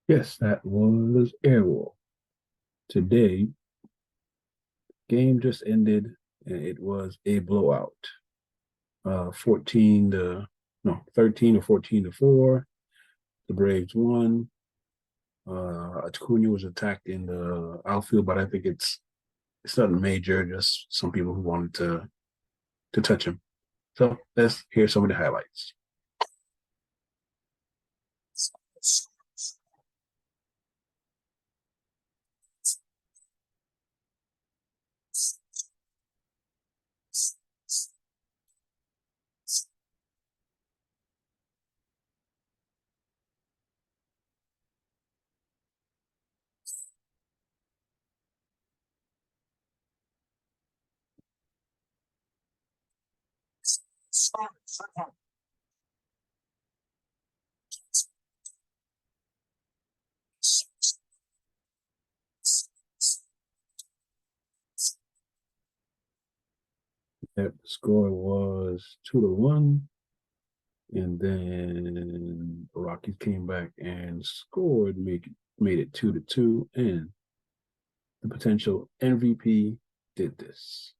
Yes, that was Airwolf. Today, game just ended and it was a blowout. 14 to no, 13 to 14 to 4. The Braves won. Acuna was attacked in the outfield, but I think it's nothing major, just some people who wanted to touch him. So let's hear some of the highlights. That score was 2-1. And then the Rockies came back and scored, made it 2-2. And the potential MVP did this.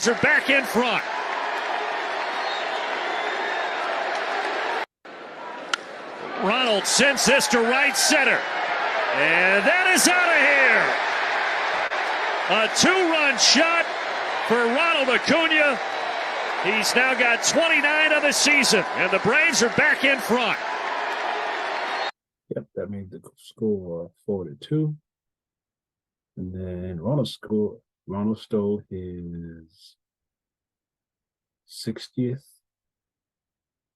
Are back in front. Ronald sends this to right center. And that is out of here. A two-run shot for Ronald Acuna. He's now got 29 of the season, and the Braves are back in front. Yep, that made the score 4-2. And then Ronald stole his 60th.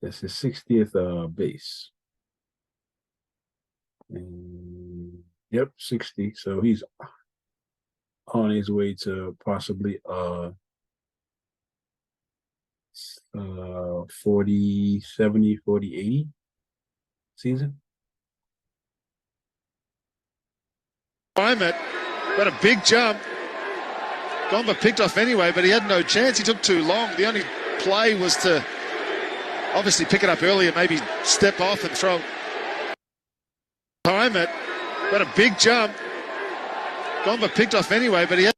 That's his 60th base. And yep, 60. So he's on his way to possibly 40, 70, 40, 80 season. Moment, got a big jump. Gomba picked off anyway, but he had no chance. He took too long. The only play was to obviously pick it up earlier, maybe step off and throw. Time it, got a big jump. Gomba picked off anyway, but he had.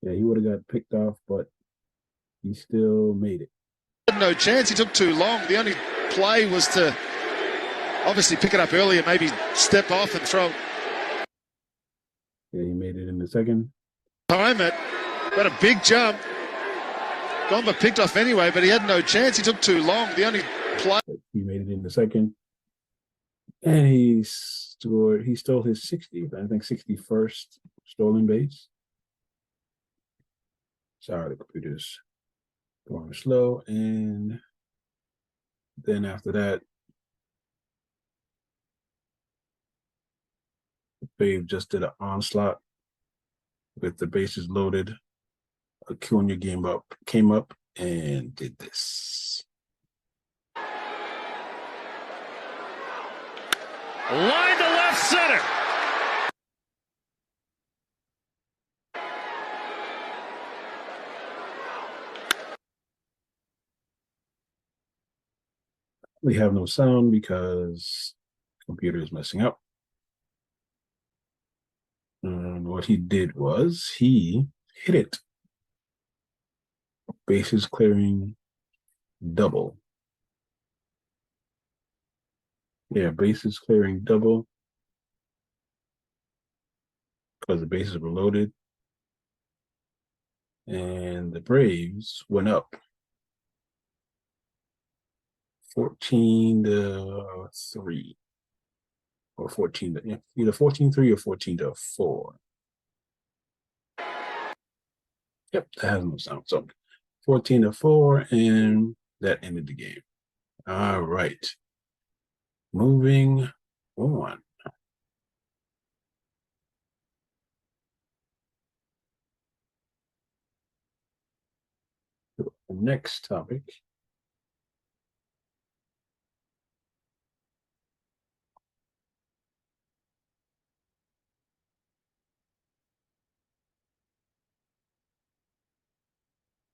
Yeah, he would have got picked off, but he still made it. Had no chance. He took too long. The only play was to obviously pick it up earlier, maybe step off and throw. Yeah, he made it in the second. Time it, got a big jump. Gomba picked off anyway, but he had no chance. He took too long. The only play. He made it in the second. And he stole his 60th, I think 61st stolen base. Sorry, the computer's going slow. And then after that, Babe just did an onslaught with the bases loaded. Acuna came up and did this. Line to left center. We have no sound because the computer is messing up. And what he did was he hit it. Bases clearing double. Yeah, bases clearing double because the bases were loaded. And the Braves went up 14-3. Or 14 to, yeah, either 14-3 or 14-4. Yep, that has no sound. So 14-4, and that ended the game. All right. Moving on. The next topic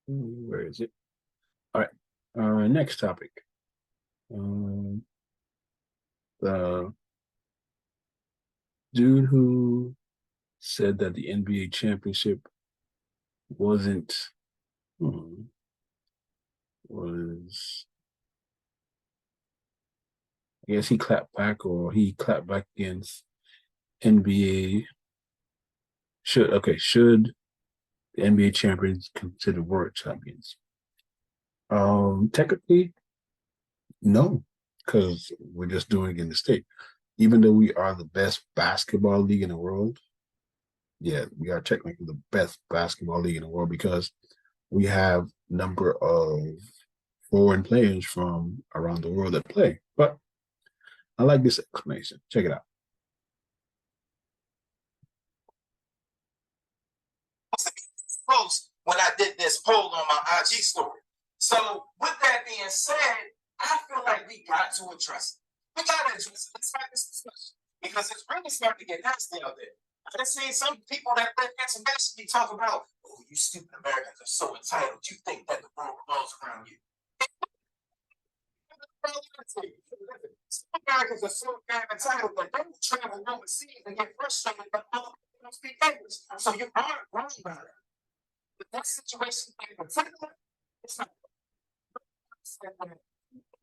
Where is it? All right. Next topic. Um, the dude who said that the NBA championship wasn't hmm, was I guess he clapped back against NBA should the NBA champions consider world champions? Technically, no, because we're just doing it in the state. Even though we are the best basketball league in the world, yeah, we are technically the best basketball league in the world because we have number of foreign players from around the world that play. But I like this explanation. Check it out. Post when I did this poll on my IG story. So, with that being said, I feel like we got to address it. We got to address it. Let's have this discussion because it's really starting to get nasty out there. I've seen some people that live internationally talk about, oh, you stupid Americans are so entitled. You think that the world revolves around you. Some Americans are so damn entitled that they will travel overseas and get frustrated that other people don't speak English. So you aren't wrong about it. But that situation in particular, it's not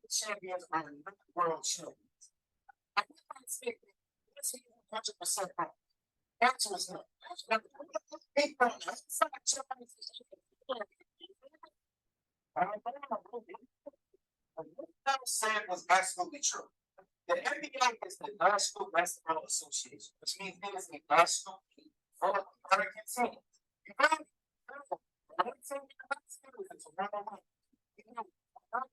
champions are not world champions. I can't say that's 100% wrong. That's what's not. People what I said was absolutely true. The NBA is the National Basketball Association, which means it is a national league for American teams. You know,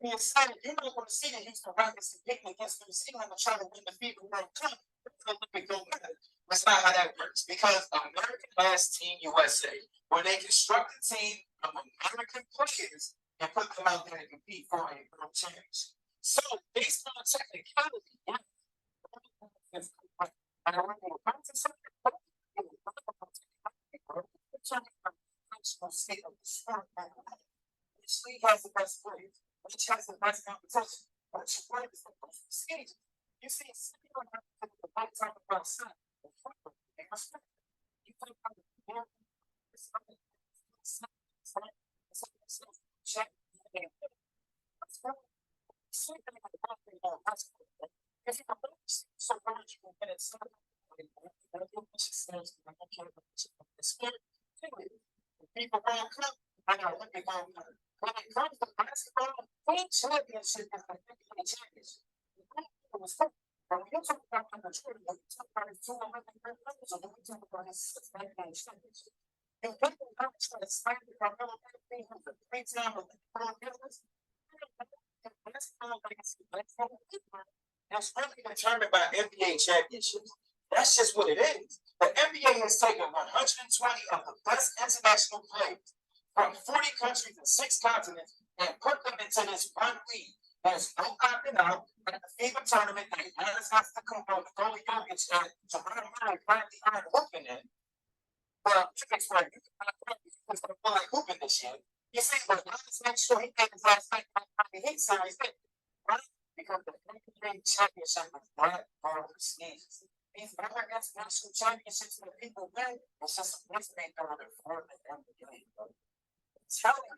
being said, you're not going to see the Houston Rockets competing against New Zealand to try to win the FIBA World Cup. Olympic gold medal. That's not how that works because American has Team USA, where they construct a team of American players and put them out there to compete for a world championship. So, based on technicality, which league has the best players, which has the best competition, which one is the most prestigious. You see, the one time about sun, they respect. You think about the check. If you so much you can get it people want to come, I know what they're going to do. When it comes to basketball, full championship is the NBA championship. But when you talk about the Jordan, you talk about his 2 Olympic members, or when we talk about his 6 NBA championship. And people don't try to snipe it from Miller Anthony, who's a 3-time Olympic gold medalist. That's really determined by NBA championships. That's just what it is. The NBA has taken 120 of the best international players from 40 countries and 6 continents and put them into this one league. There's no opting out. At the FIBA tournament, they Giannis has to come on the goalie Jokic and Jamal Murray finally aren't hooping in. Well, you can explain. You can feel like hooping this year. You see, but Giannis makes sure he gets his last night on the Heat series, right? Because the NBA championship is that more prestigious. These other international championships that people win, it's just a mix made over the form of the NBA. Tell me.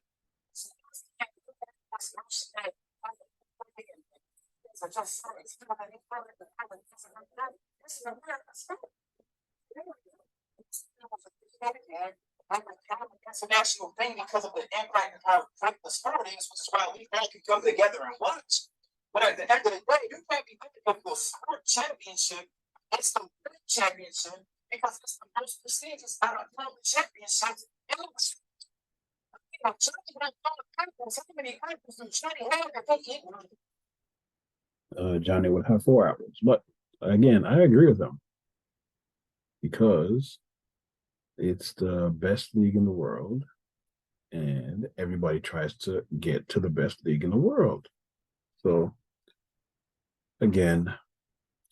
International thing because of the impact of how great the sport is, which is why we all can come together and watch. But at the end of the day, you can't be thinking of the sport championship. It's the world championship because it's the most prestigious out of all the championships. Johnny would have 4 apples, but again, I agree with him because it's the best league in the world, and everybody tries to get to the best league in the world. So, again,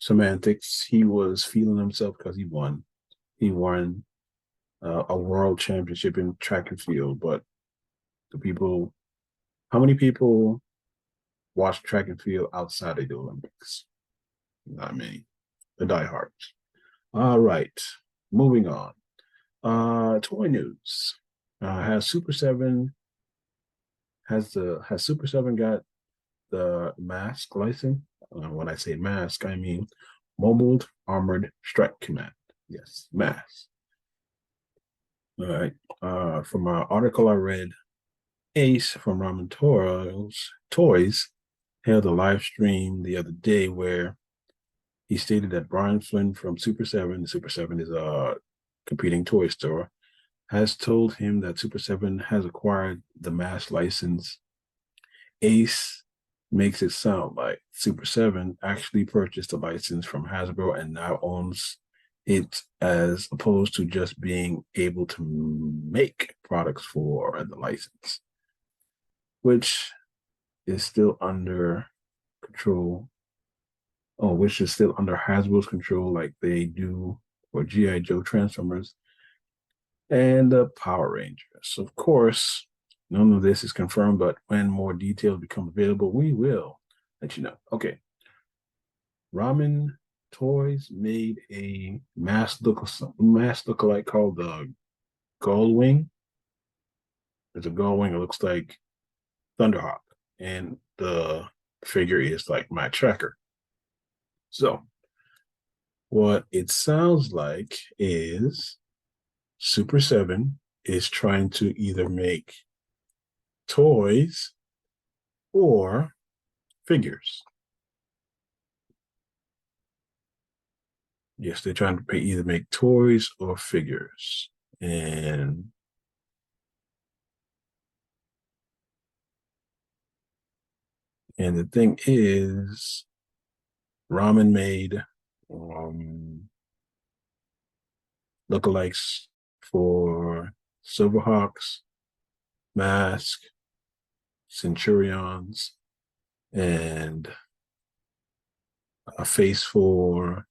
semantics. He was feeling himself because he won. He won a world championship in track and field, but The people, how many people watch track and field outside of the Olympics? Not many. The diehards. All right, moving on. Toy news. Has Super 7 has Super 7 got the M.A.S.K license? When I say M.A.S.K, I mean Mobile Armored Strike Command. Yes, M.A.S.K. All right. From an article I read, Ace from Ramen Toys held a live stream the other day where he stated that Brian Flynn from Super 7 is a competing toy store, has told him that Super 7 has acquired the M.A.S.K license. Ace makes it sound like Super 7 actually purchased a license from Hasbro and now owns it, as opposed to just being able to make products for the license, which is still under control. Oh, which is still under Hasbro's control, like they do for G.I. Joe, Transformers, and the Power Rangers. Of course, none of this is confirmed, but when more details become available, we will let you know. Okay. Ramen Toys made a M.A.S.K lookalike called the Gull Wing. It's a gull wing. It looks like Thunderhawk, and the figure is like my tracker. So, what it sounds like is Super 7 is trying to either make toys or figures. Yes, they're trying to either make toys or figures. And the thing is, Ramen made lookalikes for Silverhawks, M.A.S.K, Centurions, and a face for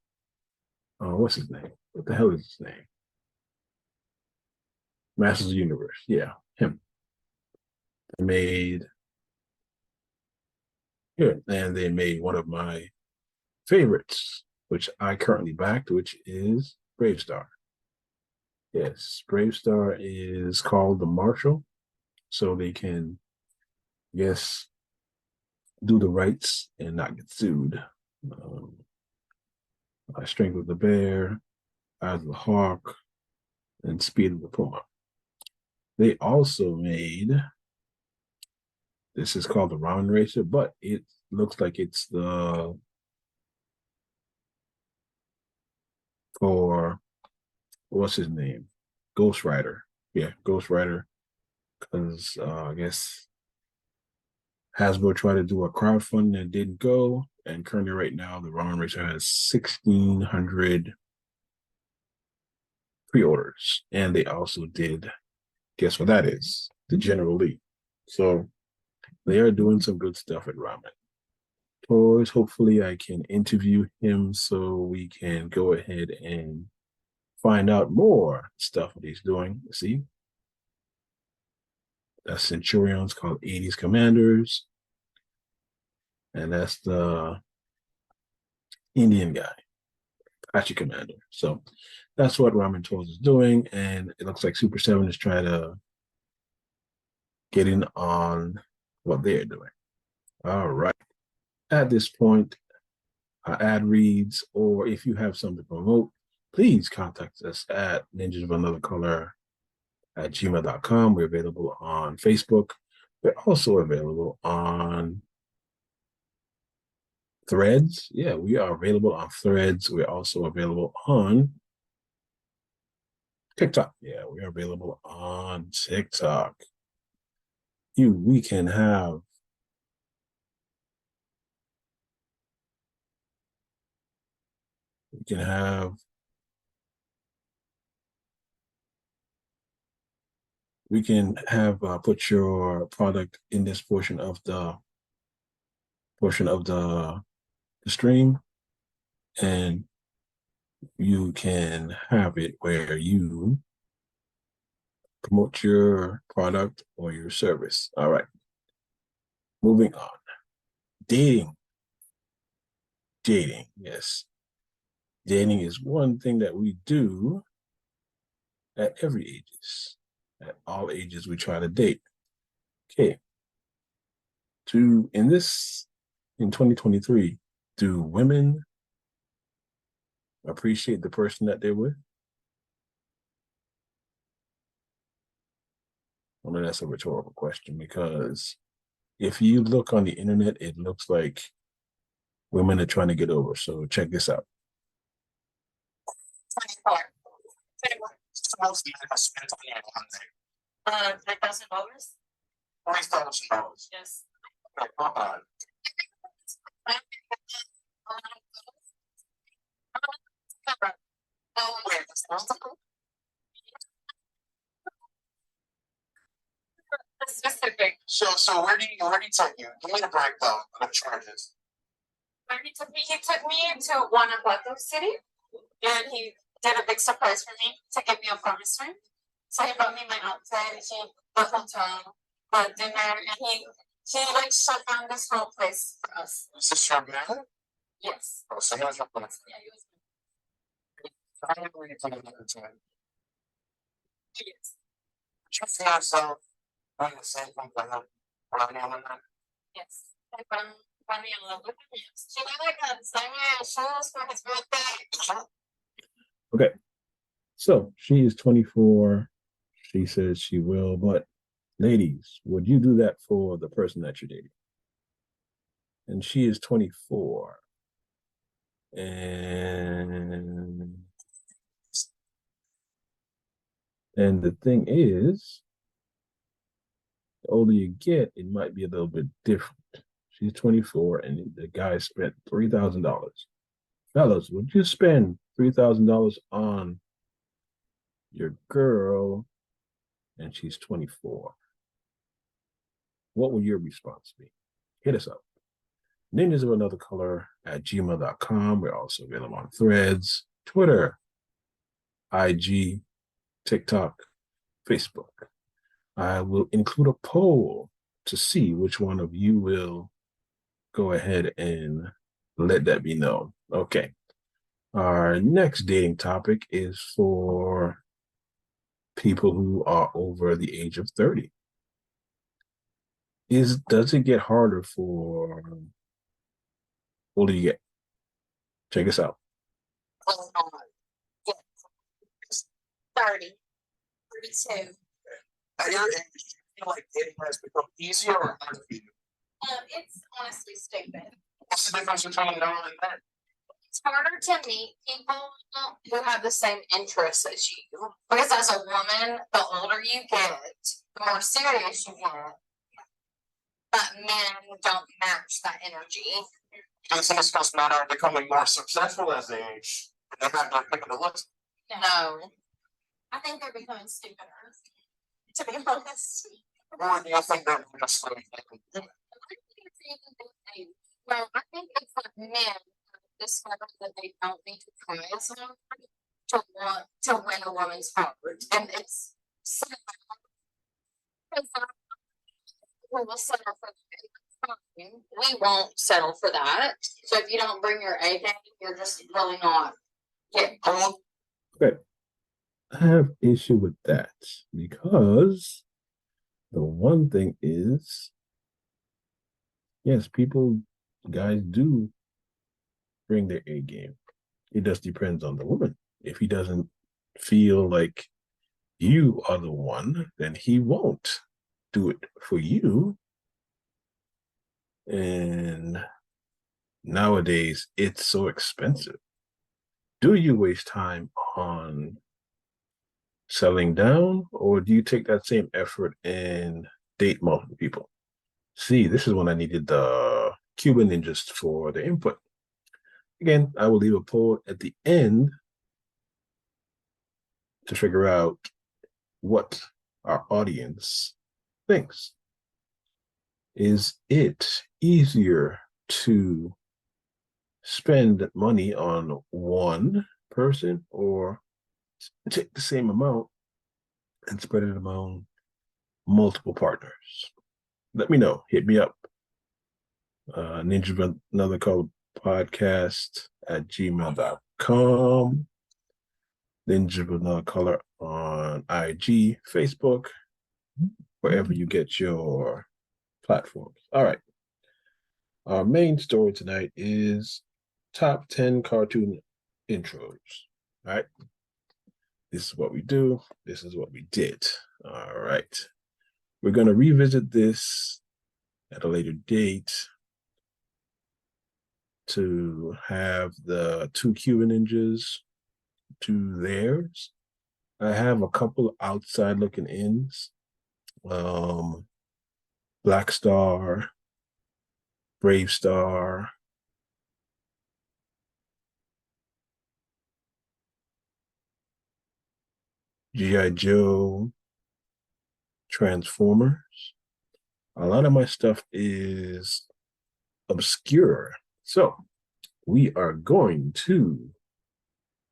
what's his name? What the hell is his name? Masters of the Universe. Yeah, him. They made and they made one of my favorites, which I currently backed, which is Bravestar. Yes, Bravestar is called the Marshal, so they can, yes, do the rights and not get sued. Um, Strength of the Bear, Eyes of the Hawk, and Speed of the Puma. They also made, this is called the Ramen Racer, but it looks like it's the for what's his name? Ghost Rider. Yeah, Ghost Rider. Because I guess Hasbro tried to do a crowdfunding and didn't go. And currently, right now, the Ramen Racer has 1,600 pre-orders, and they also did. Guess what that is? The General Lee. So they are doing some good stuff at Ramen Toys. Hopefully, I can interview him so we can go ahead and find out more stuff that he's doing. See, that's Centurions called 80s Commanders, and that's the Indian guy, Apache Commander. So that's what Ramen Toys is doing, and it looks like Super 7 is trying to get in on what they're doing. All right. At this point, ad reads, or if you have something to promote, please contact us at ninjas of another color at gmail.com. We're available on Facebook. We're also available on Threads. Yeah, we are available on Threads. We're also available on TikTok. Yeah, we are available on TikTok. We can have we can have put your product in this portion of the stream, and you can have it where you promote your product or your service. All right. Moving on. Dating. Dating, yes. Dating is one thing that we do at every ages. At all ages, we try to date. Okay. In 2023, do women appreciate the person that they're with? I mean, that's a rhetorical question because if you look on the internet, it looks like women are trying to get over. So check this out. 24. 21. So most men have spent on their $3,000. $3,000. Yes. Okay, specific. So where do you take you? Give me the breakdown of the charges. Where he took me to Guanajuato City, and he did a big surprise for me to give me a promise ring. So he brought me my outfit, the hotel, the dinner, and he like shut down this whole place for us. Is this your man? Yes. Oh, so he was your boyfriend. Yeah, he was. How many were you putting at the time? Yes. Did you feel yourself doing the same thing for him? Yes. Like when we in love with him. She got like a designer shoes for his birthday. Okay. So she is 24. She says she will, but ladies, would you do that for the person that you're dating? And she is 24. And the thing is, the older you get, it might be a little bit different. She's 24 and the guy spent $3,000. Fellas, would you spend $3,000 on your girl and she's 24? What would your response be? Hit us up. Ninjas of Another Color at gmail.com. We're also available on Threads, Twitter, IG, TikTok, Facebook. I will include a poll to see which one of you will go ahead and let that be known. Okay. Our next dating topic is for people who are over the age of 30. Does it get harder for older you get? Check us out. 30, 32. At your age, do you feel like dating has become easier or harder for you? It's honestly stupid. What's the difference between now and then? It's harder to meet people who have the same interests as you. Because as a woman, the older you get, the more serious you get. But men don't match that energy. Does this matter becoming more successful as they age? They have to pick the looks. No. I think they're becoming stupider, to be honest. Or do you think they're just like well, I think it's like men discover that they don't need to try as hard to win a woman's heart. And it's sad. We will settle for that. We won't settle for that. So if you don't bring your A game, you're just really not getting home. Okay. I have issue with that because the one thing is, yes, guys do bring their A game. It just depends on the woman. If he doesn't feel like you are the one, then he won't do it for you. And nowadays, it's so expensive. Do you waste time on settling down, or do you take that same effort and date multiple people? See, this is when I needed the Cuban ninjas for the input. Again, I will leave a poll at the end to figure out what our audience thinks. Is it easier to spend money on one person or take the same amount and spread it among multiple partners. Let me know. Hit me up. Ninja of Another Color podcast at gmail.com. Ninja of Another Color on IG, Facebook, wherever you get your platforms. All right. Our main story tonight is top 10 cartoon intros. All right. This is what we do. This is what we did. All right. We're going to revisit this at a later date to have the two Cuban ninjas to theirs. I have a couple outside looking ins. Black Star, Brave Star, G.I. Joe, Transformers. A lot of my stuff is obscure. So we are going to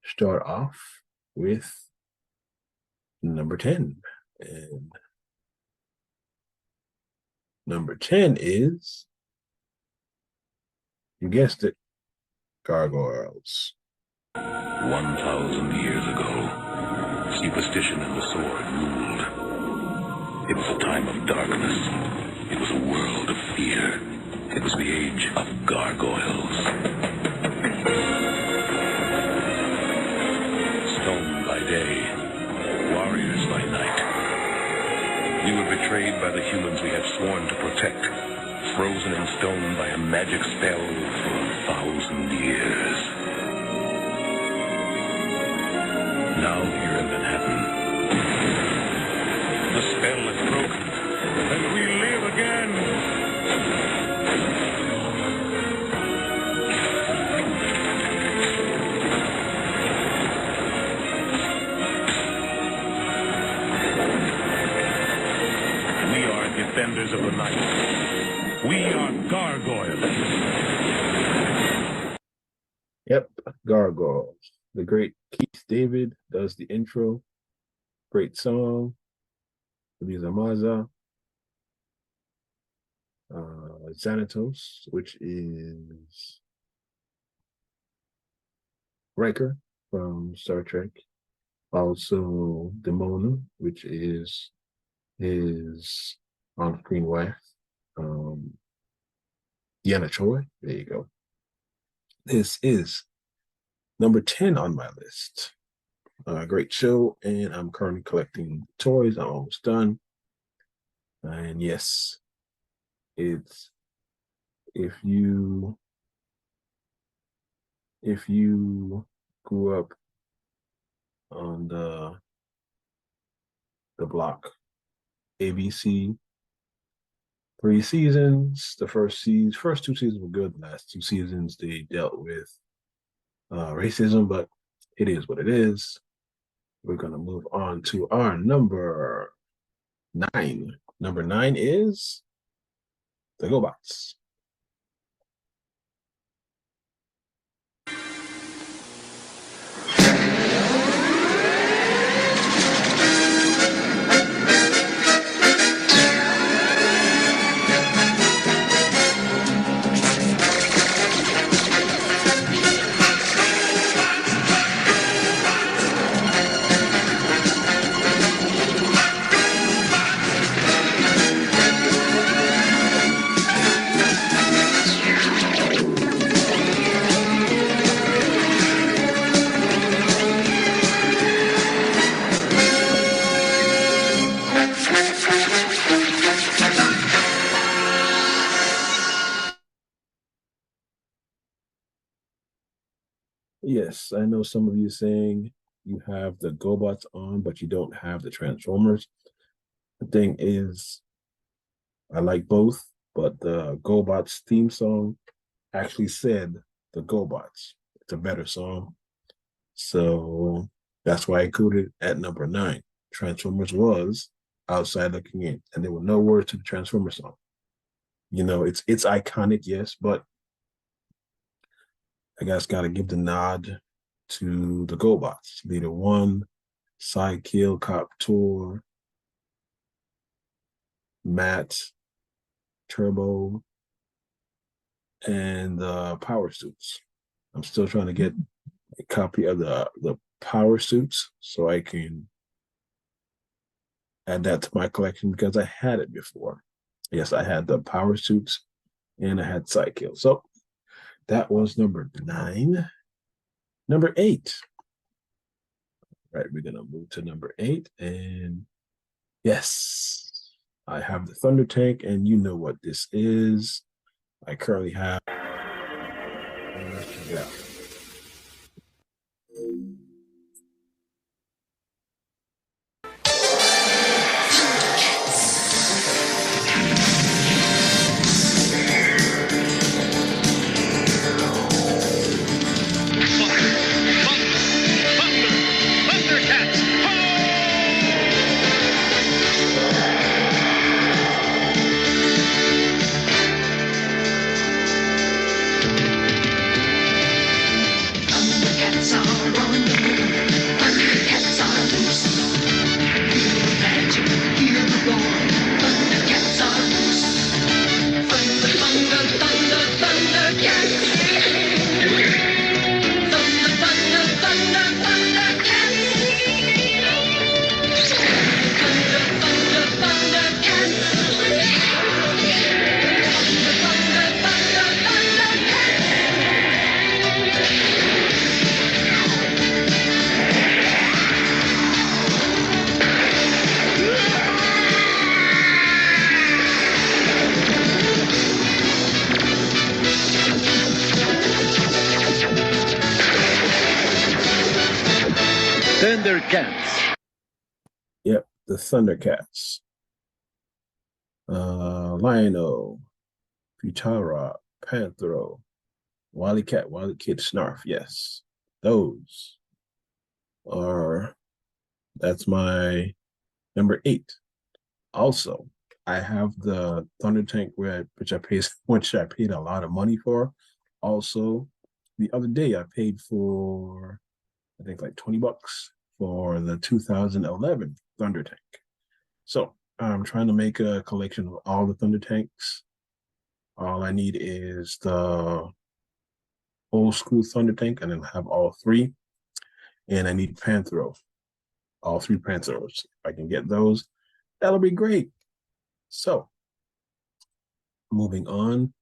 start off with number 10. And number 10 is, you guessed it, Gargoyles. 1,000 years ago, superstition and the sword ruled. It was a time of darkness. It was a world of fear. It was the age of gargoyles. Stone by day, warriors by night. We were betrayed by the humans we had sworn to protect, frozen in stone by a magic spell for 1,000 years. Now here in Manhattan, the spell is broken, and we live again. We are defenders of the night. We are gargoyles. Yep, Gargoyles. The great Keith David does the intro. Great song. These are Maza. Xanatos, which is Riker from Star Trek. Also Demona, which is his on-screen wife. Deanna Choi. There you go. This is number 10 on my list. Great show, and I'm currently collecting toys. I'm almost done. And yes, it's if you grew up on the block ABC, 3 seasons. The first two seasons were good. The last 2 seasons they dealt with racism, but it is what it is. We're gonna move on to our number 9. Number 9 is the GoBots. Yes, I know some of you saying you have the GoBots on, but you don't have the Transformers. The thing is, I like both, but the GoBots theme song actually said the GoBots. It's a better song. So that's why I included it at number 9. Transformers was outside looking in, and there were no words to the Transformers song. You know, it's iconic, yes, but I guess got to give the nod to the GoBots. Leader 1, Sidekill, Cop Tour, Matt, Turbo, and the power suits. I'm still trying to get a copy of the power suits so I can add that to my collection because I had it before. Yes, I had the power suits and I had Sidekill. So that was number 9. Number 8. Right, we're gonna move to number 8, and yes, I have the Thunder Tank, and you know what this is. I currently have. Let's check it out. Thundercats. Yep, the Thundercats. Lion-O, Futara, Panthro, Wily Cat, Wily Kid, Snarf. Yes, those are. That's my number 8. Also, I have the Thunder Tank which I paid a lot of money for. Also, the other day I paid for I think like $20 for the 2011 Thunder Tank. So I'm trying to make a collection of all the Thunder Tanks. All I need is the old school Thunder Tank, and then have all 3. And I need Panthro, all 3 Panthros. If I can get those, that'll be great. So, moving on,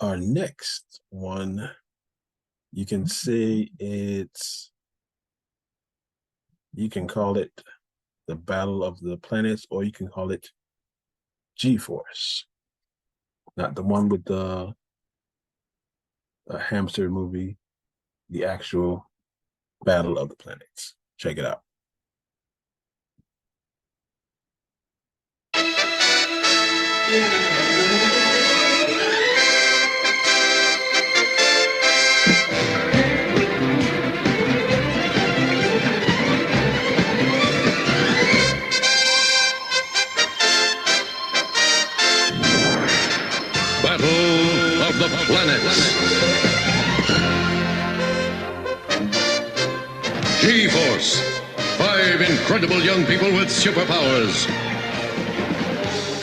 our next one, you can say you can call it the Battle of the Planets, or you can call it G-Force. Not the one with the hamster movie, the actual Battle of the Planets. Check it out. Battle of the Planets. G-Force. 5 incredible young people with superpowers.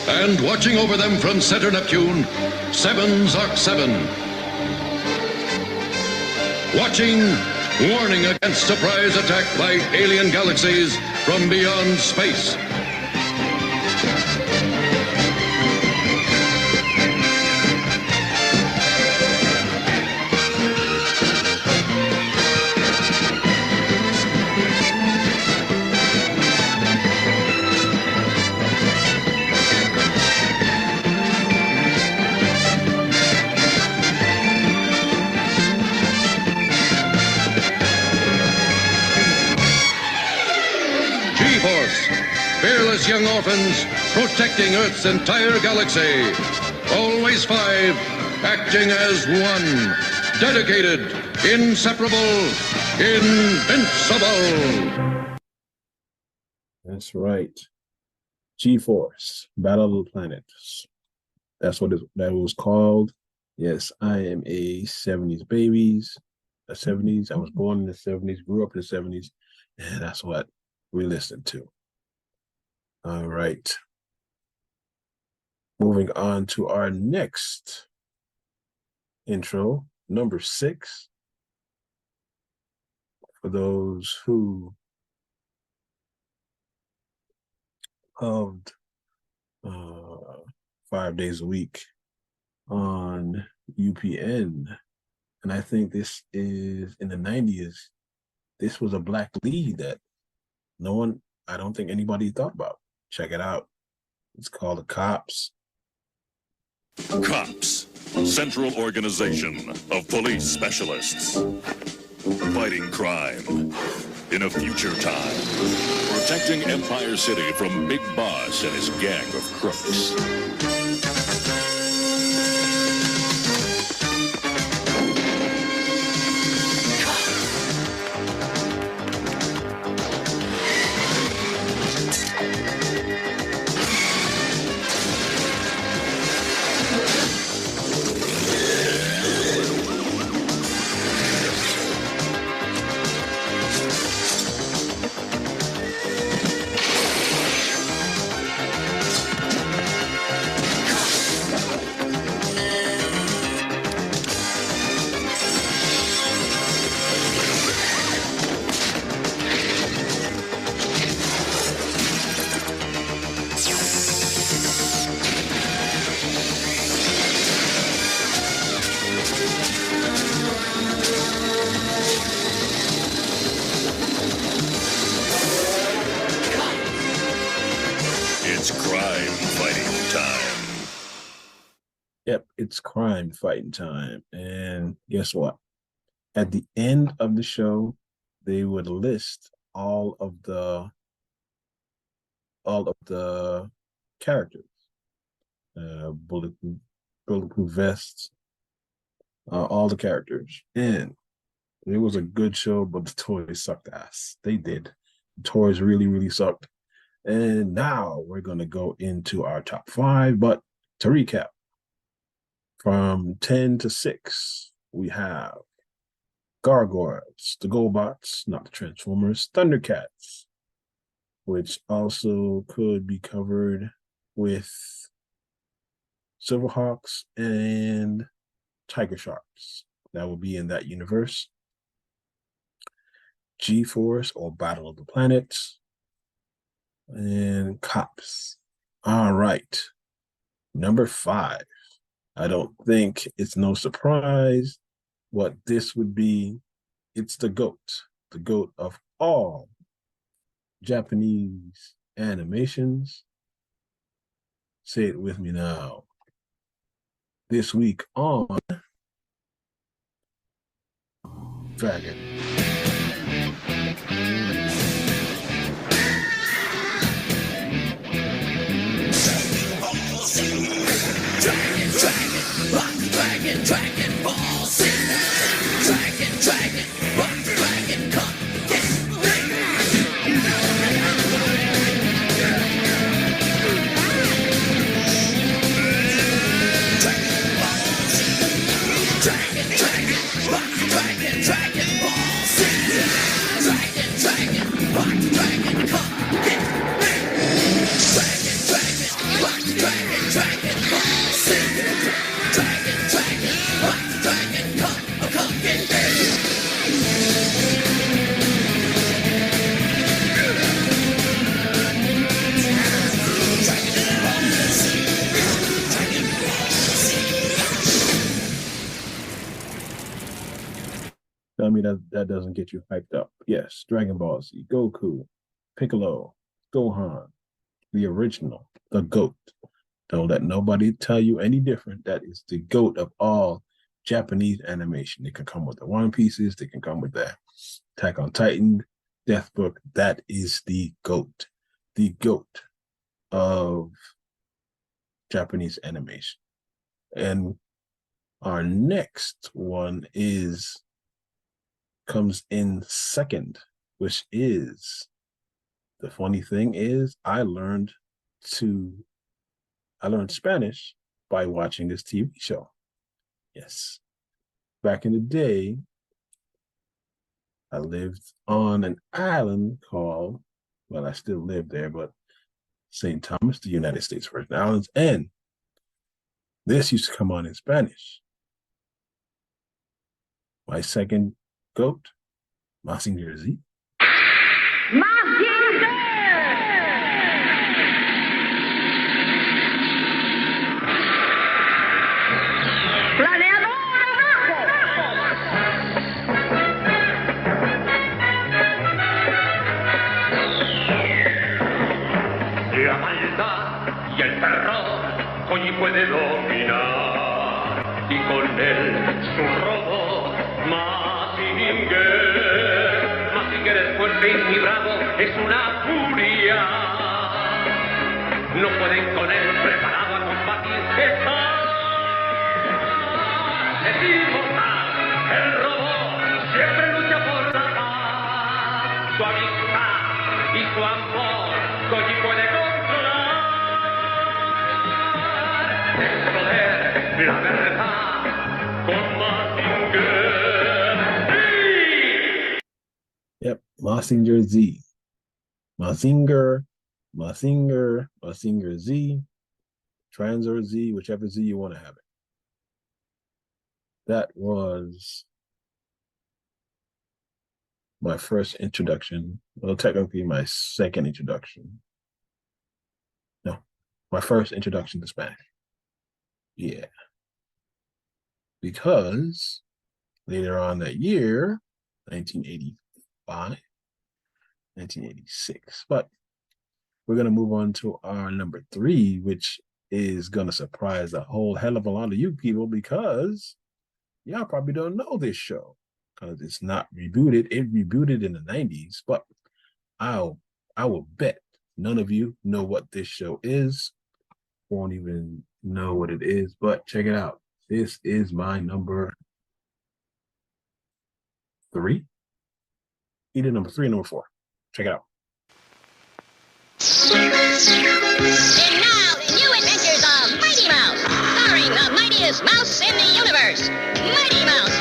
And watching over them from center Neptune, 7 Zark 7. Watching, warning against surprise attack by alien galaxies from beyond space. Fearless young orphans protecting Earth's entire galaxy. Always 5, acting as one. Dedicated, inseparable, invincible. That's right. G-Force, Battle of the Planets. That's what that was called. Yes, I am a 70s baby. The 70s. I was born in the 70s, grew up in the 70s, and that's what we listened to. All right. Moving on to our next intro, number 6. For those who loved 5 days a week on UPN. And I think this is in the 90s. This was a black lead that I don't think anybody thought about. Check it out. It's called The Cops. Cops, Central Organization of Police Specialists. Fighting crime in a future time. Protecting Empire City from Big Boss and his gang of crooks. Yep, it's crime fighting time. And guess what? At the end of the show, they would list all of the characters, bulletproof vests, all the characters. And it was a good show, but the toys sucked ass. They did. The toys really, really sucked. And now we're going to go into our top 5. But to recap, from 10 to 6, we have Gargoyles, the GoBots, not the Transformers, Thundercats, which also could be covered with Silverhawks and Tiger Sharks. That will be in that universe. G-Force, or Battle of the Planets, and Cops. All right. Number 5. I don't think it's no surprise what this would be. It's the GOAT of all Japanese animations. Say it with me now. This week on Dragon. Dragon Ball Z. Dragon, rock the dragon, come get Dragon, rock the dragon, Ball Z. Dragon, rock the dragon, come get Dragon, rock the dragon, Ball Z. Dragon, rock the dragon, come get Tell me that doesn't get you hyped up. Yes, Dragon Ball Z, Goku, Piccolo, Gohan, the original, the GOAT. Don't let nobody tell you any different. That is the GOAT of all Japanese animation. They can come with the One Pieces. They can come with the Attack on Titan, Death Book. That is the GOAT. The GOAT of Japanese animation. And our next one comes in second, which is, the funny thing is, I learned Spanish by watching this TV show. Yes. Back in the day, I lived on an island called, well, I still live there, but St. Thomas, the United States Virgin Islands. And This used to come on in Spanish. My second goat, M.A.S.K. Z. La maldad y el terror hoy puede dominar y con él su robot Mazinger. Mazinger es fuerte y vibrado, es una furia. No pueden con él, preparado a combatir. Es inmortal, el robot siempre lucha por la paz. Su amistad y su amor, Koji puede el poder, la verdad, con Mazinger. Yep, M.A.S.K. Z. M.A.S.K. Z, Transor Z, whichever Z you want to have it. That was my first introduction. Well, technically my second introduction. No, my first introduction to Spanish. Yeah. Because later on that year, 1985, 1986. But we're going to move on to our number 3, which is going to surprise a whole hell of a lot of you people because y'all probably don't know this show because it's not rebooted. It rebooted in the 90s, but I will bet none of you know what this show is. Won't even know what it is, but check it out. This is my number 3. Either number 3 or number 4. Check it out. And now, the new adventures of Mighty Mouse, starring the mightiest mouse in the universe, Mighty Mouse.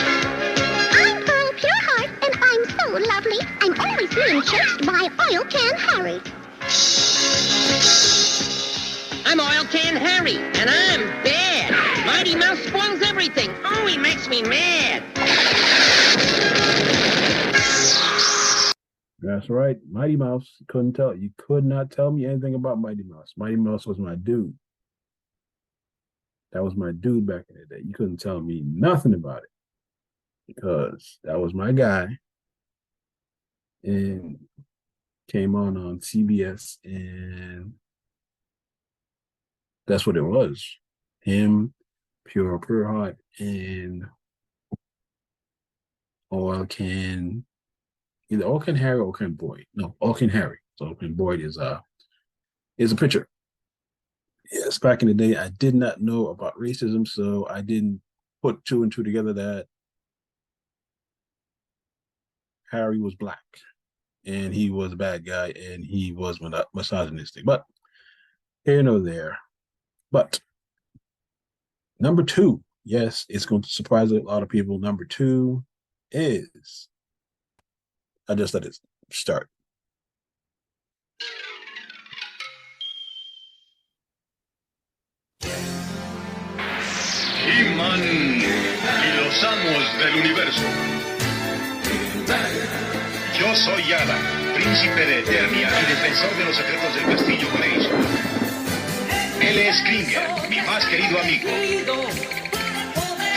I'm Pearl Pureheart, and I'm so lovely. I'm always being chased by Oil Can Harry. I'm Oil Can Harry, and I'm bad. Mighty Mouse spoils everything. Oh, he makes me mad. That's right, Mighty Mouse. You could not tell me anything about Mighty Mouse. Mighty Mouse was my dude. That was my dude back in the day. You couldn't tell me nothing about it because that was my guy. And came on CBS, and that's what it was. Him, Pureheart, and Oil Can. Either Oil Can Harry or Oil Can Boyd. No, Oil Can Harry. So Oil Can Boyd is a pitcher. Yes, back in the day, I did not know about racism, so I didn't put 2 and 2 together that Harry was black and he was a bad guy and he was misogynistic. But here nor there. But number 2, yes, it's going to surprise a lot of people. Number 2 is, I just let it start. He-Man y los amos del universo. Yo soy Yada, príncipe de Eternia y defensor de los secretos del castillo Grayskull. Él es Klinger, mi más querido amigo.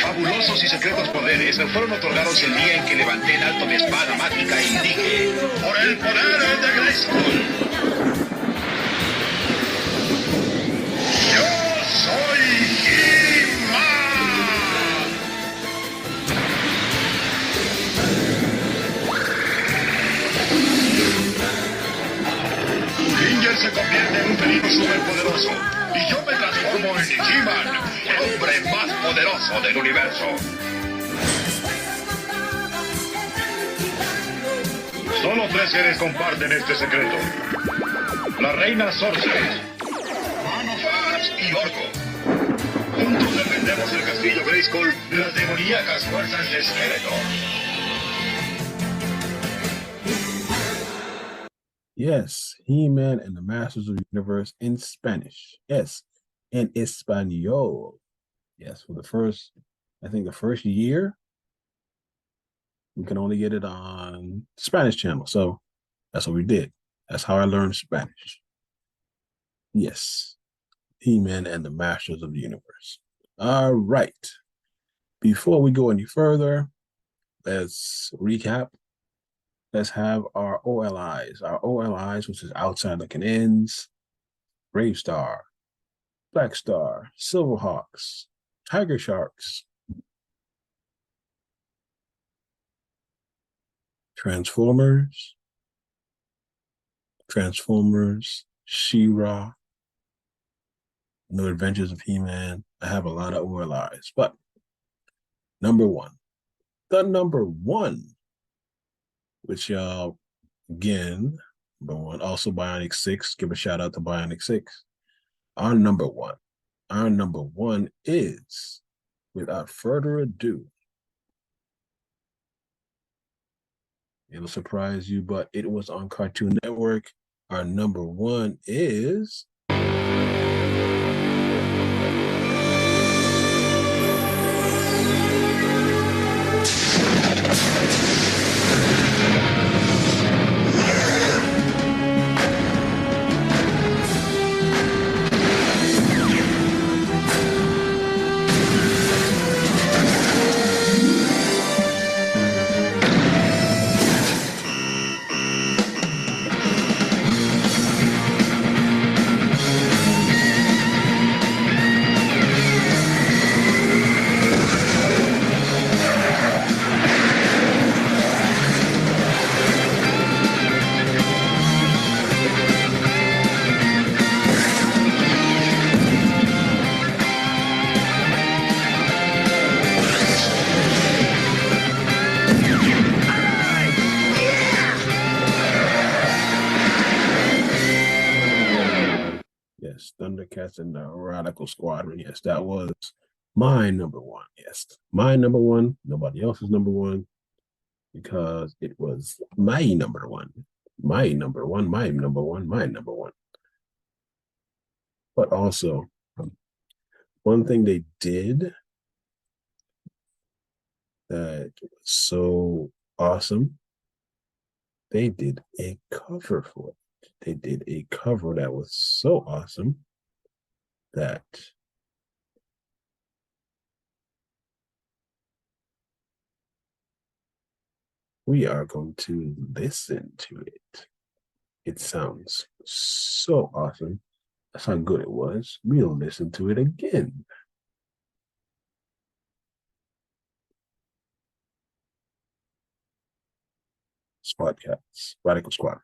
Fabulosos y secretos poderes me fueron otorgados el día en que levanté en alto mi espada mágica e dije: ¡por el poder de Grayskull! ¡Yo soy He-Man! Klinger se convierte en un felino superpoderoso y yo me transformo en He-Man, el hombre más poderoso del universo. Solo 3 seres comparten este secreto: la reina Sorceress, Manofars y Orco. Juntos defendemos el castillo Grayskull de las demoníacas fuerzas de Skeletor. Yes, He-Man and the Masters of the Universe in Spanish. Yes, en español. Yes, for the first, I think the first year, we can only get it on Spanish channel. So that's what we did. That's how I learned Spanish. Yes, He-Man and the Masters of the Universe. All right. Before we go any further, let's recap. Let's have our OLIs. Our OLIs, which is outside looking ins, Brave Star, Black Star, Silverhawks, Tiger Sharks, Transformers, She-Ra, New Adventures of He-Man. I have a lot of OLIs, but number one, the number one, which again, number one, also Bionic 6. Give a shout out to Bionic 6. Our number one. Our number one is, without further ado, it'll surprise you, but it was on Cartoon Network. Our number one is yes, Thundercats and the Radical Squadron. Yes, that was my number one. Yes, my number one. Nobody else's number one, because it was my number one. My number one, my number one, my number one. But also, one thing they did that was so awesome, they did a cover for it. They did a cover that was so awesome that we are going to listen to it. It sounds so awesome. That's how good it was. We'll listen to it again. Spotcats, Radical Squad.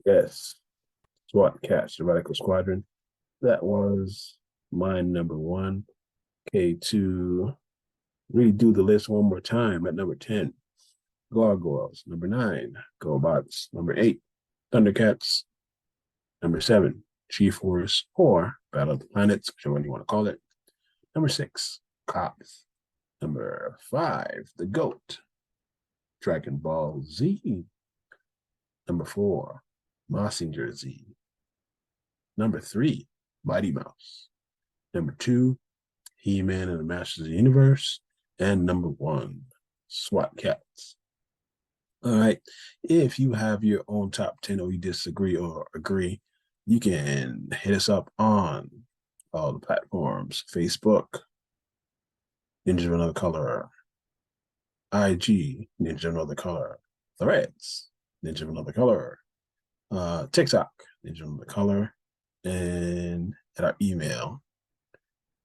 Yes, SWAT Cats, the Radical Squadron. That was my number one. K2 Redo the list one more time. At number 10, Gargoyles. Number 9, GoBots. Number 8, Thundercats. Number 7, G-Force or Battle of the Planets, whichever one you want to call it. Number 6, Cops. Number 5, The GOAT. Dragon Ball Z. Number 4, Massinger Z. Number 3, Mighty Mouse. Number 2, He-Man and the Masters of the Universe. And number 1, SWAT Cats. All right. If you have your own top 10 or you disagree or agree, you can hit us up on all the platforms: Facebook, Ninja of Another Color, IG, Ninja of Another Color, Threads, Ninja of Another Color, TikTok, Ninja of Another Color, and at our email,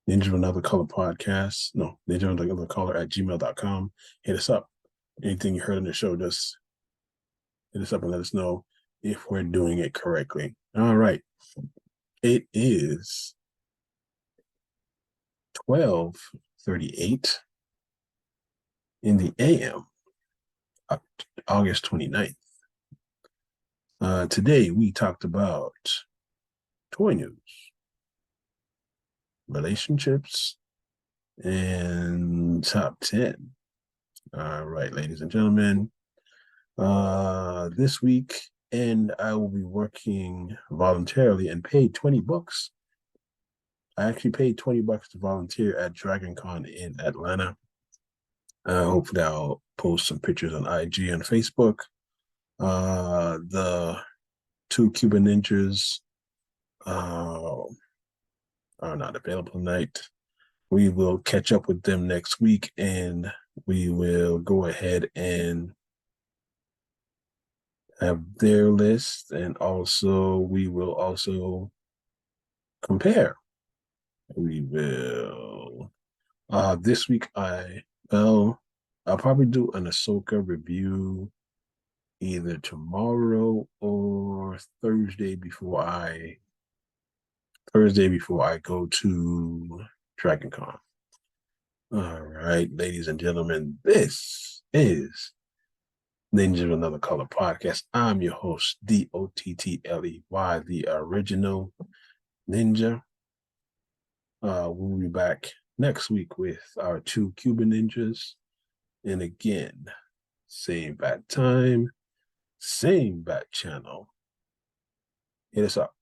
Ninja of Another Color podcast. No, Ninja of Another Color at gmail.com. Hit us up. Anything you heard on the show, just hit us up and let us know if we're doing it correctly. All right. It is 12:38 in the AM, August 29th. Today we talked about toy news, relationships, and top 10. All right, ladies and gentlemen. This week, and I will be working voluntarily and paid $20. I actually paid $20 to volunteer at DragonCon in Atlanta. Hopefully, I'll post some pictures on IG and Facebook. The 2 Cuban Ninjas are not available tonight. We will catch up with them next week, and we will go ahead and have their list, and also we will also compare. We will this week I'll probably do an Ahsoka review either tomorrow or Thursday before I go to DragonCon. All right, ladies and gentlemen, this is Ninja of Another Color podcast. I'm your host, DOTTLEY, the original Ninja. We'll be back next week with our 2 Cuban Ninjas. And again, same bat time, same bat channel. Hit us up.